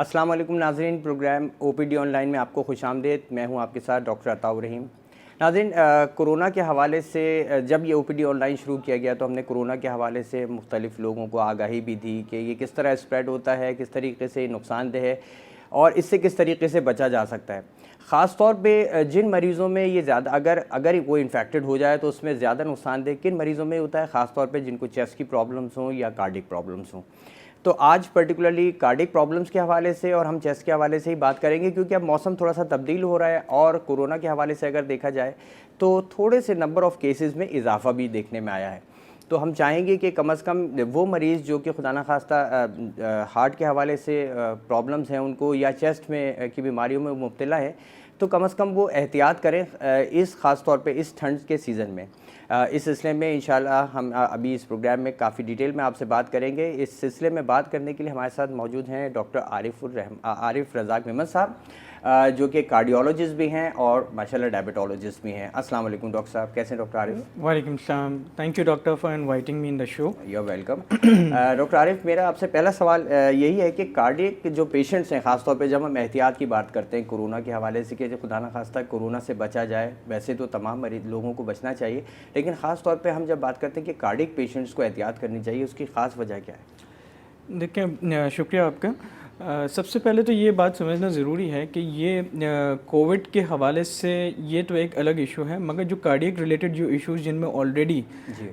अस्सलाम वालेकुम नाज़रीन, प्रोग्राम ओपीडी ऑनलाइन में आपको खुशामदीद। मैं हूं आपके साथ डॉक्टर अताउर रहीम। नाज़रीन, कोरोना के हवाले से जब ये ओपीडी ऑनलाइन शुरू किया गया तो हमने कोरोना के हवाले से मुख्तलिफ़ लोगों को आगाही भी दी कि ये किस तरह स्प्रेड होता है, किस तरीके से नुकसानदेह है और इससे किस तरीके से बचा जा सकता है। ख़ास तौर पे जिन मरीज़ों में ये ज़्यादा अगर वो इन्फेक्टेड हो जाए तो उसमें ज़्यादा नुकसानदेह किन मरीज़ों में होता है, ख़ास तौर पे जिनको चेस्ट की प्रॉब्लम्स हों या कार्डिक प्रॉब्लम्स हों। तो आज पर्टिकुलरली कार्डिक प्रॉब्लम्स के हवाले से और हम चेस्ट के हवाले से ही बात करेंगे, क्योंकि अब मौसम थोड़ा सा तब्दील हो रहा है और कोरोना के हवाले से अगर देखा जाए तो थोड़े से नंबर ऑफ़ केसेस में इजाफा भी देखने में आया है। तो हम चाहेंगे कि कम अज़ कम वो मरीज़ जो कि खुदा न खास्ता हार्ट के हवाले से प्रॉब्लम्स हैं उनको या चेस्ट में की बीमारियों में मुब्तला है, तो कम अज़ कम वो एहतियात करें इस ख़ास तौर पे इस ठंड के सीज़न में। इस सिलसिले में इंशाल्लाह हम अभी इस प्रोग्राम में काफ़ी डिटेल में आपसे बात करेंगे। इस सिलसिले में बात करने के लिए हमारे साथ मौजूद हैं डॉक्टर आरिफ रज़ाक मेमन साहब, जो कि कार्डियोलॉजिस्ट भी हैं और माशाल्लाह डायबिटोलॉजिस्ट भी हैं। अस्सलाम वालेकुम डॉक्टर साहब, कैसे हैं डॉक्टर आरिफ? वालेकुम सलाम, thank you doctor for inviting me in the show. You are welcome. Doctor Arif, मेरा आपसे पहला सवाल यही है कि कार्डियक जो पेशेंट्स हैं, ख़ासतौर पे जब हम एहतियात की बात करते हैं कोरोना के हवाले से कि खुदा न खास्ता कोरोना से बचा जाए, वैसे तो तमाम मरीज लोगों को बचना चाहिए, लेकिन ख़ास तौर पे हम जब बात करते हैं कि कार्डियक पेशेंट्स को एहतियात करनी चाहिए, उसकी ख़ास वजह क्या है? देखिए, शुक्रिया आपका। सबसे पहले तो ये बात समझना ज़रूरी है कि ये कोविड के हवाले से ये तो एक अलग इशू है, मगर जो कार्डियक रिलेटेड जो इश्यूज़ जिनमें ऑलरेडी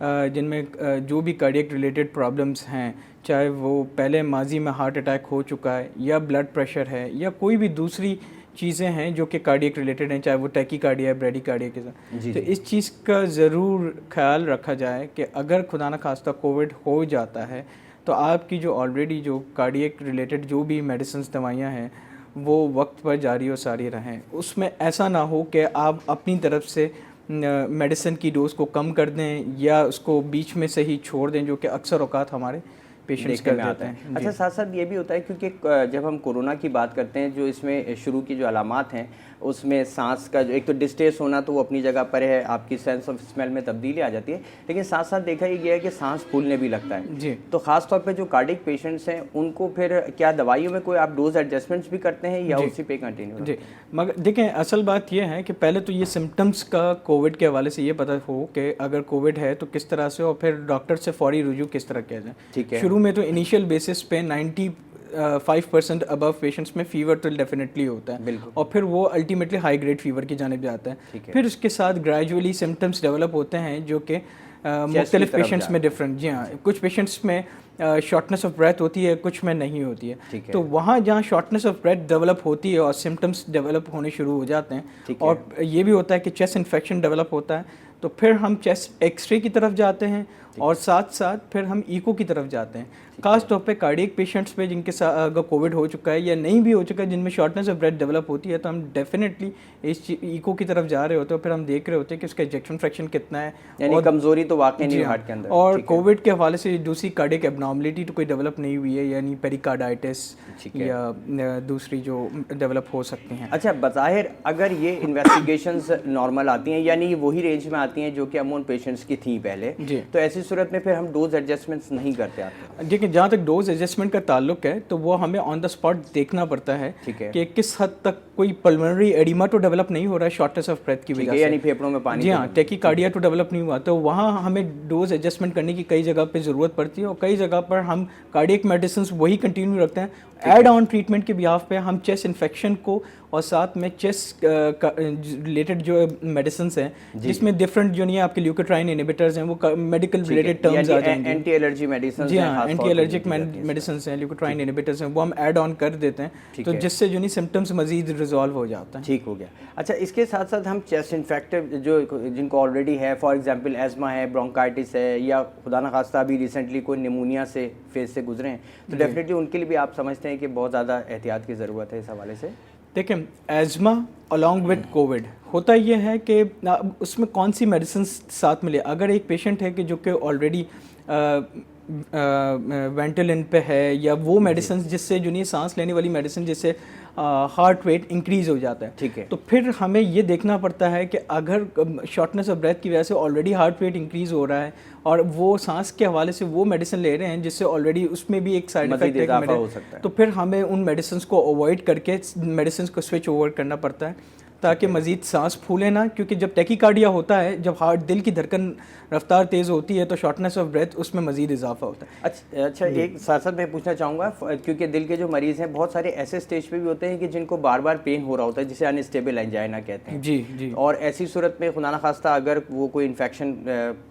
जिनमें जो भी कार्डियक रिलेटेड प्रॉब्लम्स हैं, चाहे वो पहले माजी में हार्ट अटैक हो चुका है या ब्लड प्रेशर है या कोई भी दूसरी चीज़ें हैं जो कि कार्डियक रिलेटेड हैं, चाहे वो टैकीकार्डिया है, ब्रेडीकार्डिया के साथ, तो इस चीज़ का ज़रूर ख्याल रखा जाए कि अगर खुदा न खास्ता कोविड हो जाता है तो आपकी जो ऑलरेडी जो कार्डियक रिलेटेड जो भी मेडिसिन दवाइयाँ हैं वो वक्त पर जारी और सारी रहें। उसमें ऐसा ना हो कि आप अपनी तरफ से मेडिसिन की डोज को कम कर दें या उसको बीच में से ही छोड़ दें, जो कि अक्सर औकात हमारे पेशेंट्स कर देते हैं। अच्छा, साथ साथ ये भी होता है क्योंकि जब हम कोरोना की बात करते हैं, जो इसमें शुरू की जो अलामात हैं उसमें सांस का जो एक तो डिस्टेंस होना तो वो अपनी जगह पर है, आपकी सेंस ऑफ स्मेल में तब्दीली आ जाती है, लेकिन साथ साथ देखा ये गया है कि सांस फूलने भी लगता है जी। तो ख़ास तौर पे जो कार्डिक पेशेंट्स हैं उनको फिर क्या दवाइयों में कोई आप डोज एडजस्टमेंट्स भी करते हैं या उसी पे कंटिन्यू? जी, मगर देखें, असल बात यह है कि पहले तो ये सिम्टम्स का कोविड के हवाले से ये पता हो कि अगर कोविड है तो किस तरह से, और फिर डॉक्टर से फौरी रुजू किस तरह किया जाए। ठीक है। शुरू में तो इनिशियल बेसिस पे 95% अबव पेशेंट्स में फ़ीवर तो डेफिनेटली होता है, और फिर वो अल्टीमेटली हाई ग्रेड फीवर की जानिब जाता है। फिर उसके साथ ग्रेजुअली सिम्टम्स डेवलप होते हैं जो कि मुख्तलिफ पेशेंट्स में डिफरेंट। जी हाँ, कुछ पेशेंट्स में शॉर्टनेस ऑफ ब्रेथ होती है, कुछ में नहीं होती है। तो वहाँ जहाँ शॉर्टनेस ऑफ ब्रेथ डेवलप होती है और सिम्टम्स डेवलप होने शुरू हो जाते हैं, और ये भी होता है कि चेस्ट इन्फेक्शन डेवलप होता है, तो फिर हम चेस्ट एक्सरे की तरफ जाते हैं और साथ साथ फिर हम ईको की तरफ जाते हैं। खास तौर पे कार्डियक पेशेंट्स पे जिनके साथ अगर कोविड हो चुका है या नहीं भी हो चुका है, जिनमें शॉर्टनेस ऑफ ब्रेथ डेवलप होती है, तो हम डेफिनेटली इस ईको की तरफ जा रहे होते हैं। फिर हम देख रहे होते हैं कि उसका इजेक्शन फ्रैक्शन कितना है, यानी कमजोरी तो वाकई नहीं हार्ट के अंदर। और कोविड के हवाले से दूसरी कार्डियक एबनॉर्मलिटी तो कोई डेवलप नहीं हुई है, यानी पेरिकार्डाइटिस या दूसरी जो डेवलप हो सकती हैं। अच्छा, बज़ाहिर अगर ये इन्वेस्टिगेशंस नॉर्मल आती हैं, यानी वही रेंज में आती हैं जो कि अमून पेशेंट्स की थी पहले, तो ऐसी सूरत में फिर हम डोज एडजस्टमेंट्स नहीं करते आते? देखिए, जहाँ तक डोज एडजस्टमेंट का ताल्लुक है तो वो हमें ऑन द स्पॉट देखना पड़ता है कि किस हद तक कोई पल्मोनरी एडिमा तो डेवलप नहीं हो रहा है शॉर्टनेस ऑफ ब्रेथ की वजह से, यानी फेफड़ों में पानी। जी हाँ, टैकीकार्डिया तो डेवलप नहीं हुआ, तो वहाँ हमें डोज एडजस्टमेंट करने की कई जगह पे ज़रूरत पड़ती है, और कई जगह पर हम कार्डियक मेडिसिन वही कंटिन्यू रखते हैं। एड ऑन ट्रीटमेंट के बिहाफ पे हम चेस्ट इन्फेक्शन को और साथ में चेस्ट रिलेटेड जो मेडिसिन हैं, जिसमें डिफरेंट जो नहीं है आपके ल्यूकोट्राइन इनहिबिटर्स हैं, वो मेडिकल रिलेटेड टर्म्स आ जाएंगे। एंटी एलर्जी मेडिसिन, जी हाँ, एंटी एलर्जिक मेडिसिन हैं, ल्यूकोट्राइन इनहिबिटर्स हैं, वो हम ऐड ऑन कर देते हैं, तो जिससे जो नहीं सिम्टम्स मजीद रिजॉल्व हो जाता है। ठीक हो गया। अच्छा, इसके साथ साथ हम चेस्ट इन्फेक्टिव जो जिनको ऑलरेडी है, फॉर एग्जांपल एस्मा है, ब्रोंकाइटिस है, या खुदा न खास्ता अभी रिसेंटली कोई निमोनिया से फेज से गुजरे हैं, तो डेफिनेटली उनके लिए भी आप समझते हैं कि बहुत ज़्यादा एहतियात की ज़रूरत है इस हवाले से? देखें, एज़मा अलॉन्ग विद कोविड होता यह है कि उसमें कौन सी मेडिसिन साथ मिले। अगर एक पेशेंट है कि जो कि ऑलरेडी वेंटिलेशन पे है, या वो मेडिसिन जिससे जो नहीं सांस लेने वाली मेडिसिन जिससे हार्ट रेट इंक्रीज हो जाता है। ठीक है। तो फिर हमें ये देखना पड़ता है कि अगर शॉर्टनेस ऑफ ब्रेथ की वजह से ऑलरेडी हार्ट रेट इंक्रीज हो रहा है और वो सांस के हवाले से वो मेडिसिन ले रहे हैं जिससे ऑलरेडी उसमें भी एक साइड इफेक्ट हो सकता है, तो फिर हमें उन मेडिसिन को अवॉइड करके मेडिसिन को स्विच ओवर करना पड़ता है ताकि मजीद सांस फूले ना, क्योंकि जब टैकीकार्डिया होता है, जब हार्ट दिल की धड़कन रफ्तार तेज़ होती है तो शॉर्टनेस ऑफ ब्रेथ उसमें मजीद इजाफा होता है। अच्छा, एक साथ साथ मैं पूछना चाहूँगा, क्योंकि दिल के जो मरीज़ हैं बहुत सारे ऐसे स्टेज पे भी होते हैं कि जिनको बार बार पेन हो रहा होता है, जिसे अनस्टेबल एंजाइना कहते हैं। जी जी। और ऐसी सूरत में खुदा न खास्ता अगर वो कोई इन्फेक्शन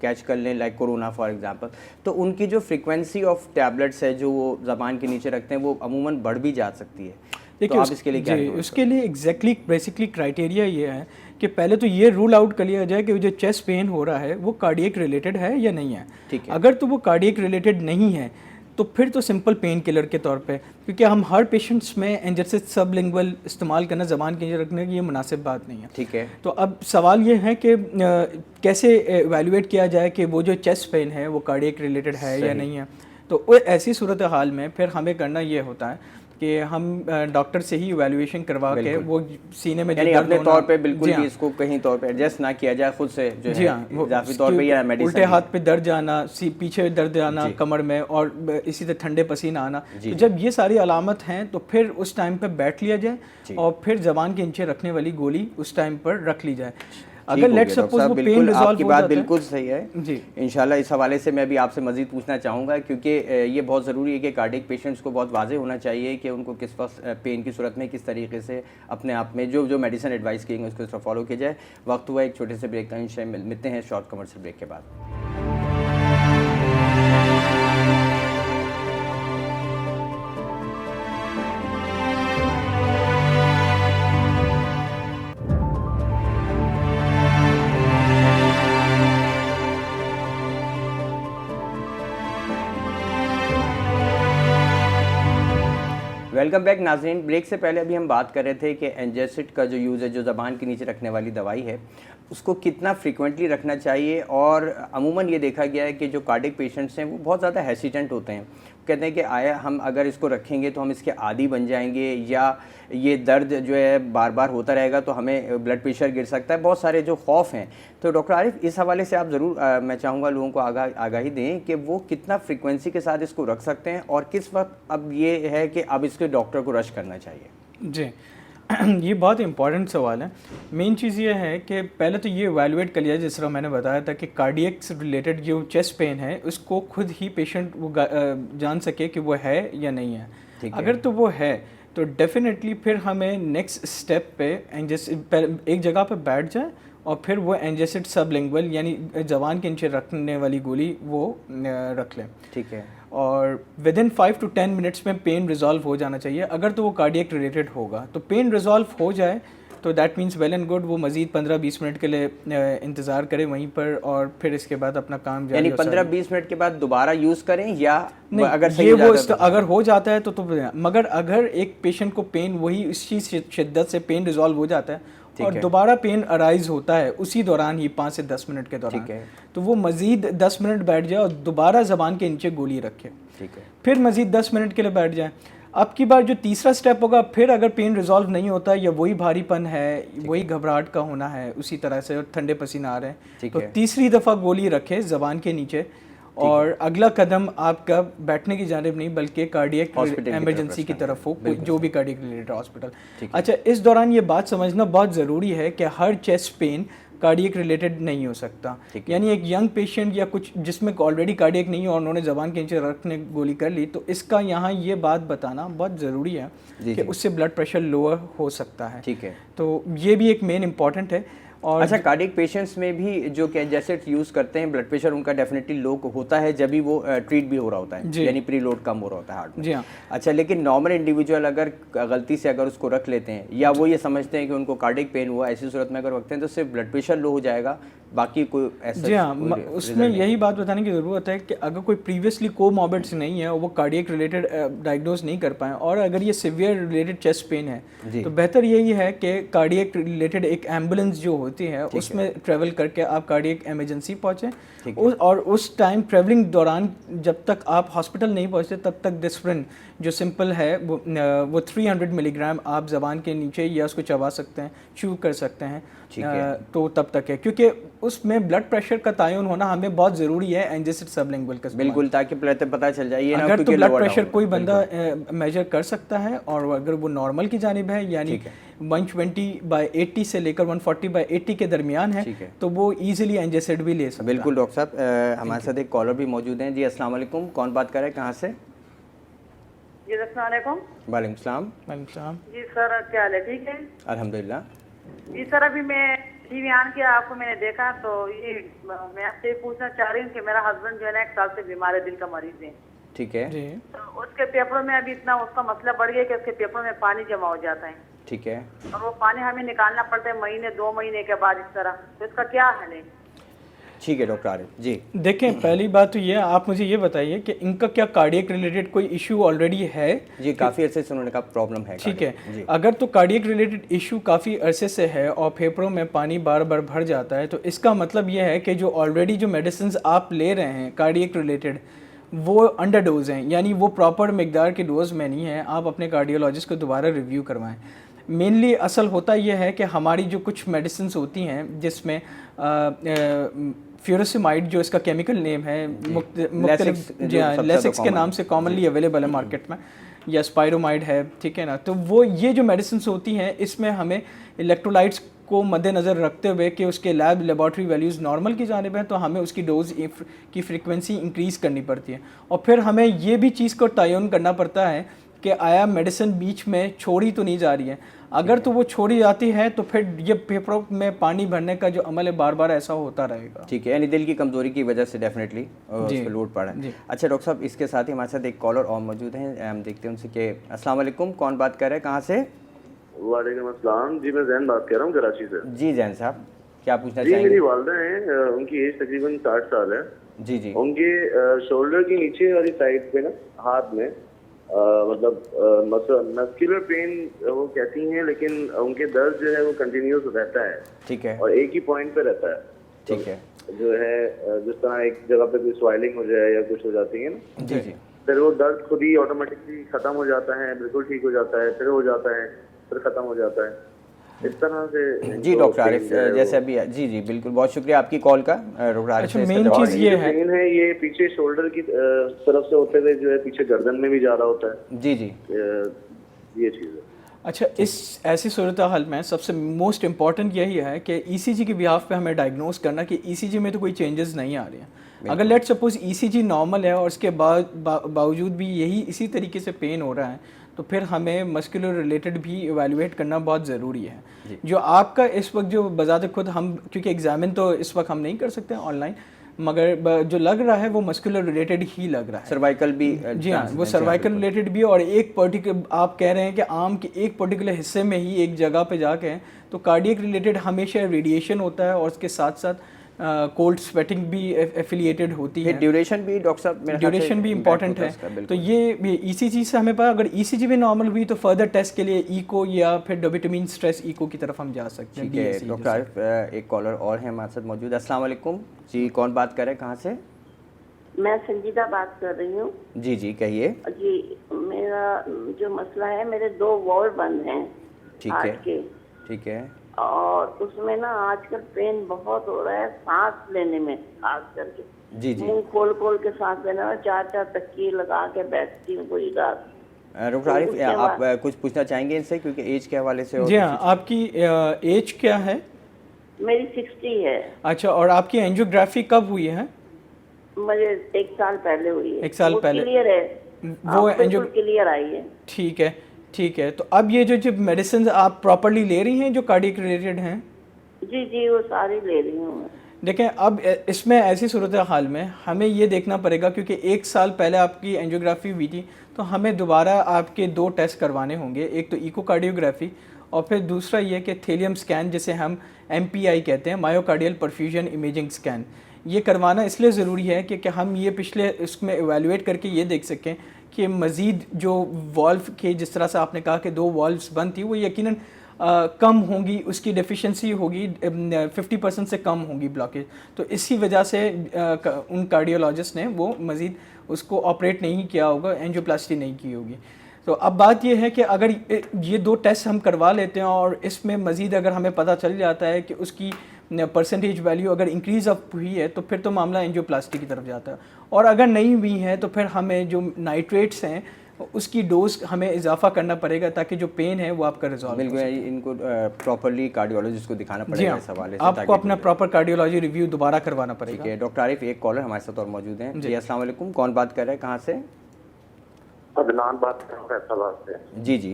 कैच कर लें, लाइक कोरोना फॉर एग्जांपल, तो उनकी जो फ्रीक्वेंसी ऑफ टैबलेट्स है जो वो ज़बान के नीचे रखते हैं वो अमूमन बढ़ भी जा सकती है। देखिए तो आप इसके लिए क्या उसके लिए एग्जैक्टली बेसिकली क्राइटेरिया ये है कि पहले तो ये रूल आउट कर लिया जाए कि जो चेस्ट पेन हो रहा है वो कार्डियक रिलेटेड है या नहीं है। ठीक है। अगर तो वो कार्डियक रिलेटेड नहीं है तो फिर तो सिंपल पेन किलर के तौर पे, क्योंकि हम हर पेशेंट्स में एंजेसिड सबलिंगुअल इस्तेमाल करना ज़बान के नीचे रखने की ये मुनासिब बात नहीं है। ठीक है। तो अब सवाल ये है कि कैसे एवेल्यूएट किया जाए कि वो जो चेस्ट पेन है वो कार्डियक रिलेटेड है या नहीं है। तो ऐसी सूरत हाल में फिर हमें करना ये होता है कि हम डॉक्टर से ही इवैल्यूएशन करवा के वो सीने में यानी अपने तौर पे बिल्कुल भी इसको कहीं तौर पे एडजस्ट ना किया जाए, खुद से जो है इजाफी तौर पे या मेडिसिन, उल्टे हाथ पे दर्द आना, पीछे दर्द आना कमर में और इसी तरह ठंडे पसीना आना, तो जब ये सारी अलामत हैं तो फिर उस टाइम पे बैठ लिया जाए और फिर ज़बान के नीचे रखने वाली गोली उस टाइम पर रख ली जाए। अगर लेट्स सपोज वो पेन रिजॉल्व आपकी बात बिल्कुल सही है जी। इंशाल्लाह इस हवाले से मैं भी आपसे मजीद पूछना चाहूँगा, क्योंकि ये बहुत ज़रूरी है कि कार्डियक पेशेंट्स को बहुत वाज़ेह होना चाहिए कि उनको किस वक्त पेन की सूरत में किस तरीके से अपने आप में जो मेडिसिन एडवाइस की उसको उसका फॉलो किया जाए। वक्त हुआ एक छोटे से ब्रेक का, इंशाल्लाह मिलते हैं शॉर्ट कमर्शियल ब्रेक के बाद। वेलकम बैक नाज़रीन। ब्रेक से पहले अभी हम बात कर रहे थे कि एंजेसिड का जो यूज़ है, जो ज़बान के नीचे रखने वाली दवाई है, उसको कितना फ्रीक्वेंटली रखना चाहिए। और अमूमन ये देखा गया है कि जो कार्डियक पेशेंट्स हैं वो बहुत ज़्यादा हेसिटेंट होते हैं, कहते हैं कि आया हम अगर इसको रखेंगे तो हम इसके आदी बन जाएंगे या ये दर्द जो है बार बार होता रहेगा तो हमें ब्लड प्रेशर गिर सकता है, बहुत सारे जो खौफ हैं। तो डॉक्टर आरिफ, इस हवाले से आप ज़रूर मैं चाहूँगा लोगों को आगाही दें कि वो कितना फ्रीक्वेंसी के साथ इसको रख सकते हैं और किस वक्त अब ये है कि अब इसके डॉक्टर को रश करना चाहिए। जी ये बहुत इंपॉर्टेंट सवाल है। मेन चीज़ ये है कि पहले तो ये एवेल्यूएट कर लिया, जिस तरह मैंने बताया था कि कार्डियक से रिलेटेड जो चेस्ट पेन है उसको खुद ही पेशेंट वो जान सके कि वो है या नहीं है। अगर तो वो है तो डेफिनेटली फिर हमें नेक्स्ट स्टेप पे एक जगह पे बैठ जाए और फिर वो एंजेसिड सबलिंगुअल यानी ज़बान के नीचे रखने वाली गोली वो रख लें। ठीक है। और विद इन 5 to 10 मिनट्स में पेन रिजॉल्व हो जाना चाहिए। अगर तो वो कार्डियक रिलेटेड होगा तो पेन रिजॉल्व हो जाए तो that means well and good. वो मजीद 15-20 मिनट के लिए इंतज़ार करें वहीं पर और फिर इसके बाद अपना काम जारी। यानी 15-20 मिनट के बाद दोबारा यूज़ करें या नहीं, अगर ये वो अगर हो जाता है तो मगर अगर एक पेशेंट को पेन वही इसी शिद्दत से पेन रिजॉल्व हो जाता है और दोबारा पेन अराइज होता है उसी दौरान ही 5 से 10 मिनट के दौरान, तो वो मजीद 10 मिनट बैठ जाए और दोबारा ज़बान के नीचे गोली रखे। ठीक है। फिर मजीद 10 मिनट के लिए बैठ जाए। अब की बार जो तीसरा स्टेप होगा, फिर अगर पेन रिजॉल्व नहीं होता या वही भारीपन है, वही घबराहट का होना है उसी तरह से और ठंडे पसीना आ रहे हैं, तो तीसरी दफ़ा गोली रखे ज़बान के नीचे और अगला कदम आपका बैठने की जानिब नहीं बल्कि कार्डियक एमरजेंसी की तरफ हो, जो भी कार्डियक रिलेटेड हॉस्पिटल। अच्छा, इस दौरान ये बात समझना बहुत ज़रूरी है कि हर चेस्ट पेन कार्डियक रिलेटेड नहीं हो सकता। यानी एक यंग पेशेंट या कुछ जिसमें ऑलरेडी कार्डियक नहीं है और उन्होंने ज़बान के नीचे रखने गोली कर ली, तो इसका यहाँ ये बात बताना बहुत ज़रूरी है कि उससे ब्लड प्रेशर लोअर हो सकता है। ठीक है। तो ये भी एक मेन इंपॉर्टेंट है। और अच्छा, कार्डियक पेशेंट्स में भी जो एंजेसिड यूज़ करते हैं ब्लड प्रेशर उनका डेफिनेटली लो होता है जब भी वो ट्रीट भी हो रहा होता है, यानी प्री लोड कम हो रहा होता है हार्ट में। जी हाँ। अच्छा, लेकिन नॉर्मल इंडिविजुअल अगर गलती से अगर उसको रख लेते हैं या वो ये समझते हैं कि उनको कार्डियक पेन हुआ, ऐसी सूरत में अगर रखते हैं तो सिर्फ ब्लड प्रेशर लो हो जाएगा, बाकी कोई ऐसा जी हाँ, कोई उसमें result नहीं? यही बात बताने की ज़रूरत है कि अगर कोई प्रीवियसली कोमॉर्बिड्स नहीं है और वो कार्डियक रिलेटेड डायग्नोज नहीं कर पाए और अगर ये सिवियर रिलेटेड चेस्ट पेन है जी। तो बेहतर यही है कि कार्डियक रिलेटेड एक एम्बुलेंस जो होती है उसमें ट्रैवल करके आप कार्डियक इमरजेंसी पहुँचें और उस टाइम ट्रैवलिंग दौरान जब तक आप हॉस्पिटल नहीं पहुँचते तब तक डिस्प्रिन जो सिंपल है वो 300 मिलीग्राम आप ज़बान के नीचे या उसको चबा सकते हैं, च्यू कर सकते हैं। तो तब तक है क्योंकि उसमें ब्लड प्रेशर का तयन होना हमें बहुत ज़रूरी है एंजियोसिड सबलिंगुअल का बिल्कुल, ताकि पता चल जाए ये ना अगर तो क्योंकि ब्लड lower प्रेशर down कोई है। बंदा मेजर कर सकता है और अगर वो नॉर्मल की जानिब है यानी 120/80 से लेकर 140/80 के दरमियान है तो वो इजीली एंजियोसिड भी ले सकता है। बिल्कुल डॉक्टर साहब, हमारे साथ एक कॉलर भी मौजूद हैं। जी अस्सलाम वालेकुम, कौन बात कर रहे हैं, कहाँ से? जी अस्सलाम वालेकुम। वालेकुम सलाम। जी सर, क्या हाल है? ठीक है अल्हम्दुलिल्लाह। जी सर, अभी मैं टीवी ऑन किया, आपको मैंने देखा तो ये मैं आपसे पूछना चाह रही हूँ कि मेरा हस्बैंड जो है ना 1 साल से बीमार है, दिल का मरीज है। ठीक है जी तो उसके पेपरों में अभी इतना उसका मसला बढ़ गया कि उसके पेपरों में पानी जमा हो जाता है ठीक है और वो पानी हमें निकालना पड़ता है महीने 2 महीने के बाद इस तरह। तो इसका क्या हल है? ठीक है डॉक्टर आरिफ जी। देखें, पहली बात तो ये आप मुझे ये बताइए कि इनका क्या कार्डियक रिलेटेड कोई इशू ऑलरेडी है? जी काफ़ी अरसे से उन्होंने कहा प्रॉब्लम है। ठीक है जी। अगर तो कार्डियक रिलेटेड इशू काफ़ी अरसे से है और फेफड़ों में पानी बार बार भर जाता है तो इसका मतलब ये है कि जो ऑलरेडी जो मेडिसिन आप ले रहे हैं कार्डियक रिलेटेड वो अंडर डोज हैं, यानी वो प्रॉपर मकदार के डोज में नहीं है। आप अपने कार्डियोलॉजिस्ट को दोबारा रिव्यू करवाएं। मेनली असल होता यह है कि हमारी जो कुछ मेडिसिन होती हैं जिसमें फ्यूरोसिमाइड जो इसका केमिकल नेम है लेसिक्स के नाम से कॉमनली अवेलेबल है मार्केट में, या स्पाइरोमाइड है, ठीक है ना। तो वो ये जो मेडिसिन होती हैं इसमें हमें इलेक्ट्रोलाइट्स को मद्देनज़र रखते हुए कि उसके लेबॉर्ट्री वैल्यूज़ नॉर्मल की जानिब है तो हमें उसकी डोज की फ्रीक्वेंसी इंक्रीज़ करनी पड़ती है और फिर हमें ये भी चीज़ को तयन करना पड़ता है कि आया मेडिसिन बीच में छोड़ी तो नहीं जा रही है। अगर तो वो छोड़ी जाती है तो फिर ये फेफड़ों में पानी भरने का जो अमल है बार बार ऐसा होता रहेगा। ठीक है, यानी दिल की कमजोरी की वजह से डेफिनेटली उस पर लोड पड़ा है। अच्छा डॉक्टर साहब, इसके साथ ही हमारे साथ एक कॉलर और मौजूद हैं, हम देखते हैं उनसे कि अस्सलाम वालेकुम, कौन बात कर रहे हैं, कहाँ से? वालेकुम अस्सलाम जी, मैं जैन बात कर रहा हूँ कराची से। जी जैन साहब, क्या पूछना जी चाहेंगे? मेरी वालदा हैं, उनकी एज तकरीबन 60 साल है। जी जी। उनके शोल्डर के नीचे वाली साइड पे ना हाथ में मतलब मस्कुलर पेन वो कहती हैं, लेकिन उनके दर्द जो है वो कंटिन्यूस रहता है। ठीक है। और एक ही पॉइंट पे रहता है। ठीक है। जो है जिस तरह एक जगह पे कोई स्वेलिंग हो जाए या कुछ हो जाती है ना, जी जी। फिर वो दर्द खुद ही ऑटोमेटिकली खत्म हो जाता है, बिल्कुल ठीक हो जाता है, फिर हो जाता है, फिर खत्म हो जाता है, इस तरह से। जी डॉक्टर आरिफ, जैसे अभी जी जी बिल्कुल, बहुत शुक्रिया आपकी कॉल का डॉक्टर आरिफ। अच्छा, मेन चीज़ ये है ये पीछे शोल्डर की तरफ से होते हुए जो है पीछे गर्दन में भी जा रहा होता है। जी जी, ये चीज़ है। अच्छा, इस ऐसी सूरत हाल में सबसे मोस्ट इम्पॉर्टेंट यही है कि ईसीजी के बिहाफ पे हमें डायग्नोस करना कि ईसीजी में तो कोई चेंजेस नहीं आ रहे हैं। अगर लेट सपोज ईसीजी नॉर्मल है और उसके बावजूद भी यही इसी तरीके से पेन हो रहा है तो फिर हमें मस्कुलर रिलेटेड भी इवैल्यूएट करना बहुत ज़रूरी है। जो आपका इस वक्त जो बजाते खुद हम, क्योंकि एग्जामिन तो इस वक्त हम नहीं कर सकते ऑनलाइन, मगर जो लग रहा है वो मस्कुलर रिलेटेड ही लग रहा है। सर्वाइकल भी, जी हाँ, वो सर्वाइकल रिलेटेड भी, और एक पर्टिकुलर आप कह रहे हैं कि आर्म के एक पर्टिकुलर हिस्से में ही एक जगह पे जाके हैं तो कार्डियक रिलेटेड हमेशा रेडिएशन होता है और उसके साथ साथ कोल्ड स्वेटिंग भी एफिलिएटेड होती है। ड्यूरेशन भी डॉक्टर साहब, ड्यूरेशन भी इंपॉर्टेंट है। तो ये ईसीजी से हमें पता, अगर ईसीजी भी नॉर्मल हुई तो फर्दर टेस्ट के लिए इको या फिर डोपामिन स्ट्रेस इको की तरफ हम जा सकते हैं। ठीक है डॉक्टर आरिफ, एक कॉलर और है हमारे साथ मौजूद। अस्सलाम वालेकुम जी, कौन बात कर रहे हैं, कहाँ से? मैं संजीदा बात कर रही हूँ। जी जी कहिए। जी, मेरा जो मसला है, मेरे 2 वॉल बंद हैं। ठीक है। ठीक है। और उसमें ना आजकल पेन बहुत हो रहा है सांस लेने में, खास करके जी जी, मुंह खोल खोल के सांस लेने में 4-4 तकिए लगा के बैठती हूँ पूरी रात। डॉक्टर आरिफ, आप कुछ पूछना चाहेंगे इनसे, क्योंकि एज के हवाले से? जी हाँ, आपकी एज क्या है? मेरी 60 है। अच्छा, और आपकी एंजियोग्राफी कब हुई है? मुझे 1 साल पहले हुई है। 1 साल पहले क्लियर है, वो बिल्कुल क्लियर आई है। ठीक है, ठीक है। तो अब ये जो मेडिसिन आप प्रॉपरली ले रही हैं जो कार्डियक रिलेटेड हैं? जी जी, वो सारी ले रही हूँ। देखें, अब इसमें ऐसी सूरत हाल में हमें ये देखना पड़ेगा, क्योंकि 1 साल पहले आपकी एंजियोग्राफी हुई थी तो हमें दोबारा आपके 2 टेस्ट करवाने होंगे, एक तो इकोकार्डियोग्राफी और फिर दूसरा ये कि थेलियम स्कैन, जिसे हम MPI कहते हैं, मायोकार्डियल परफ्यूजन इमेजिंग स्कैन, ये करवाना इसलिए ज़रूरी है कि हम ये पिछले इसमें एवेलुएट करके ये देख सकें कि मज़ीद जो वॉल्व के, जिस तरह से आपने कहा कि 2 वॉल्व्स बंद थी, वो यकीनन कम होंगी, उसकी डेफिशिएंसी होगी 50% से कम होंगी ब्लॉकेज। तो इसी वजह से उन कार्डियोलॉजिस्ट ने वो मज़ीद उसको ऑपरेट नहीं किया होगा, एंजियोप्लास्टी नहीं की होगी। तो अब बात यह है कि अगर ये 2 टेस्ट हम करवा लेते हैं और इसमें मज़ीद अगर हमें पता चल जाता है कि उसकी परसेंटेज वैल्यू अगर इंक्रीज़ अप हुई है, तो फिर तो मामला एंजियोप्लास्टी की तरफ जाता है। और अगर नहीं हुई है तो फिर हमें जो नाइट्रेट्स हैं उसकी डोज हमें इजाफा करना पड़ेगा, ताकि जो पेन है वो आपका रिजॉल्व। बिल्कुल, इनको प्रॉपरली कार्डियोलॉजिस्ट को दिखाना पड़ेगा इस हवाले से, आपको अपना प्रॉपर कार्डियोलॉजी रिव्यू दोबारा करवाना पड़ेगा। ठीक है डॉक्टर आरिफ, एक कॉलर हमारे साथ और मौजूद हैं जी। अस्सलाम वालेकुम, कौन बात कर रहे हैं, कहाँ से? अदनान बात कर रहा हूँ फैसलाबाद से। जी जी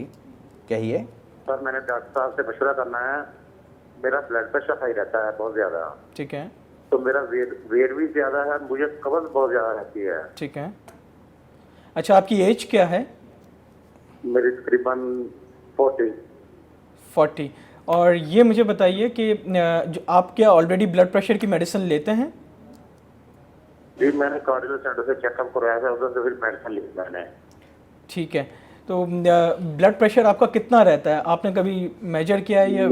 कहिए। सर मैंने डॉक्टर साहब से मशवरा करना है, मेरा ब्लड प्रेशर हाई रहता है बहुत ज्यादा। ठीक है। तो मेरा वेट भी ज्यादा है, मुझे कब्ज बहुत ज्यादा रहती है। ठीक है। अच्छा, आपकी एज क्या है? मेरी तकरीबन 40। और ये मुझे बताइए कि जो आप क्या ऑलरेडी ब्लड प्रेशर की मेडिसिन लेते हैं? जी मैंने कार्डियो सेंटर से चेकअप करवाया था, उधर से फिर मेडिसिन ली मैंने। ठीक है। तो ब्लड प्रेशर आपका कितना रहता है, आपने कभी मेजर किया है?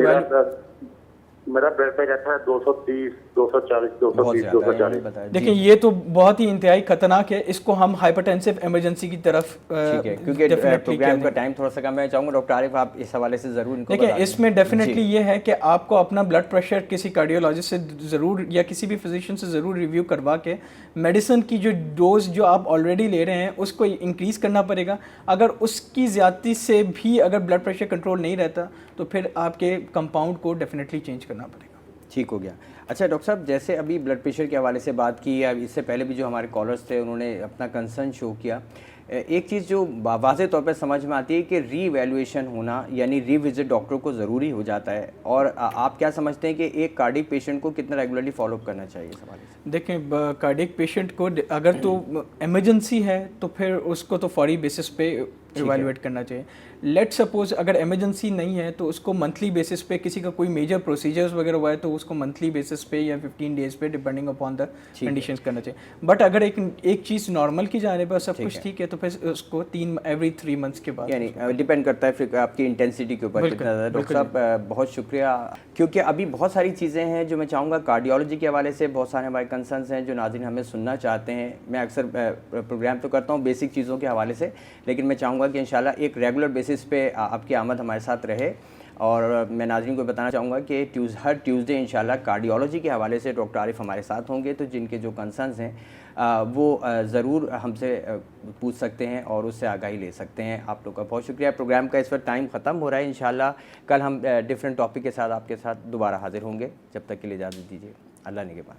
मेरा ब्लड प्रेशर रहता है 230, 240, 240। देखिए ये तो बहुत ही इंतहाई खतरनाक है, इसको हम हाइपरटेंसिव इमरजेंसी की तरफ ठीक है, क्योंकि प्रोग्राम का टाइम थोड़ा सा कम है, चाहूँगा डॉक्टर आरिफ आप इस हवाले से ज़रूर इनको देखिए इसमें डेफिनेटली ये है कि आपको अपना ब्लड प्रेशर किसी कार्डियोलॉजिस्ट से ज़रूर या किसी भी फिजिशियन से ज़रूर रिव्यू करवा के मेडिसिन की जो डोज जो आप ऑलरेडी ले रहे हैं उसको इंक्रीज़ करना पड़ेगा। अगर उसकी ज़्यादती से भी अगर ब्लड प्रेशर कंट्रोल नहीं रहता तो फिर आपके कंपाउंड को डेफिनेटली चेंज करना पड़ेगा। ठीक हो गया। अच्छा डॉक्टर साहब, जैसे अभी ब्लड प्रेशर के हवाले से बात की, या इससे पहले भी जो हमारे कॉलर्स थे उन्होंने अपना कंसर्न शो किया, एक चीज़ जो वाज़े तौर पर समझ में आती है कि रीवैल्यूएशन होना यानी रीविजिट डॉक्टर को ज़रूरी हो जाता है। और आप क्या समझते हैं कि एक कार्डियक पेशेंट को कितना रेगुलरली फॉलोअप करना चाहिए इस हवाले से? देखें, कार्डियक पेशेंट को अगर तो इमरजेंसी है तो फिर उसको तो फौरी बेसिस पे इवैल्यूएट करना चाहिए। लेट सपोज अगर इमरजेंसी नहीं है तो उसको मंथली बेसिस पे, किसी का कोई मेजर प्रोसीजर्स वगैरह हुआ है तो उसको मंथली बेसिस पे या 15 डेज पे डिपेंडिंग अपॉन द कंडीशंस करना चाहिए। बट अगर एक चीज़ नॉर्मल की जा रही है, सब कुछ ठीक है, तो फिर उसको एवरी 3 मंथ्स के बाद, यानी डिपेंड करता है फिर आपकी इंटेंसिटी के ऊपर कितना ज़्यादा। डॉक्टर साहब बहुत शुक्रिया, क्योंकि अभी बहुत सारी चीज़ें हैं जो मैं चाहूँगा कार्डियोलॉजी के हवाले से बहुत सारे हमारे कंसर्न्स हैं जो नाज़रीन हमें सुनना चाहते हैं। मैं अक्सर प्रोग्राम तो करता हूँ बेसिक चीज़ों के हवाले से, लेकिन मैं चाहूँगा कि इंशाल्लाह एक रेगुलर बेसिस पे आपकी आमद हमारे साथ रहे। और मैं नाज़रीन को बताना चाहूँगा कि हर ट्यूसडे इंशाल्लाह कार्डियोलॉजी के हवाले से डॉक्टर आरिफ हमारे साथ होंगे, तो जिनके जो कंसर्न्स हैं वो ज़रूर हमसे पूछ सकते हैं और उससे आगाही ले सकते हैं। आप लोग का बहुत शुक्रिया। प्रोग्राम का इस वक्त टाइम ख़त्म हो रहा है, इंशाल्लाह कल हम डिफरेंट टॉपिक के साथ आपके साथ दोबारा हाजिर होंगे। जब तक के लिए इजाज़त दीजिए, अल्लाह निगहबान।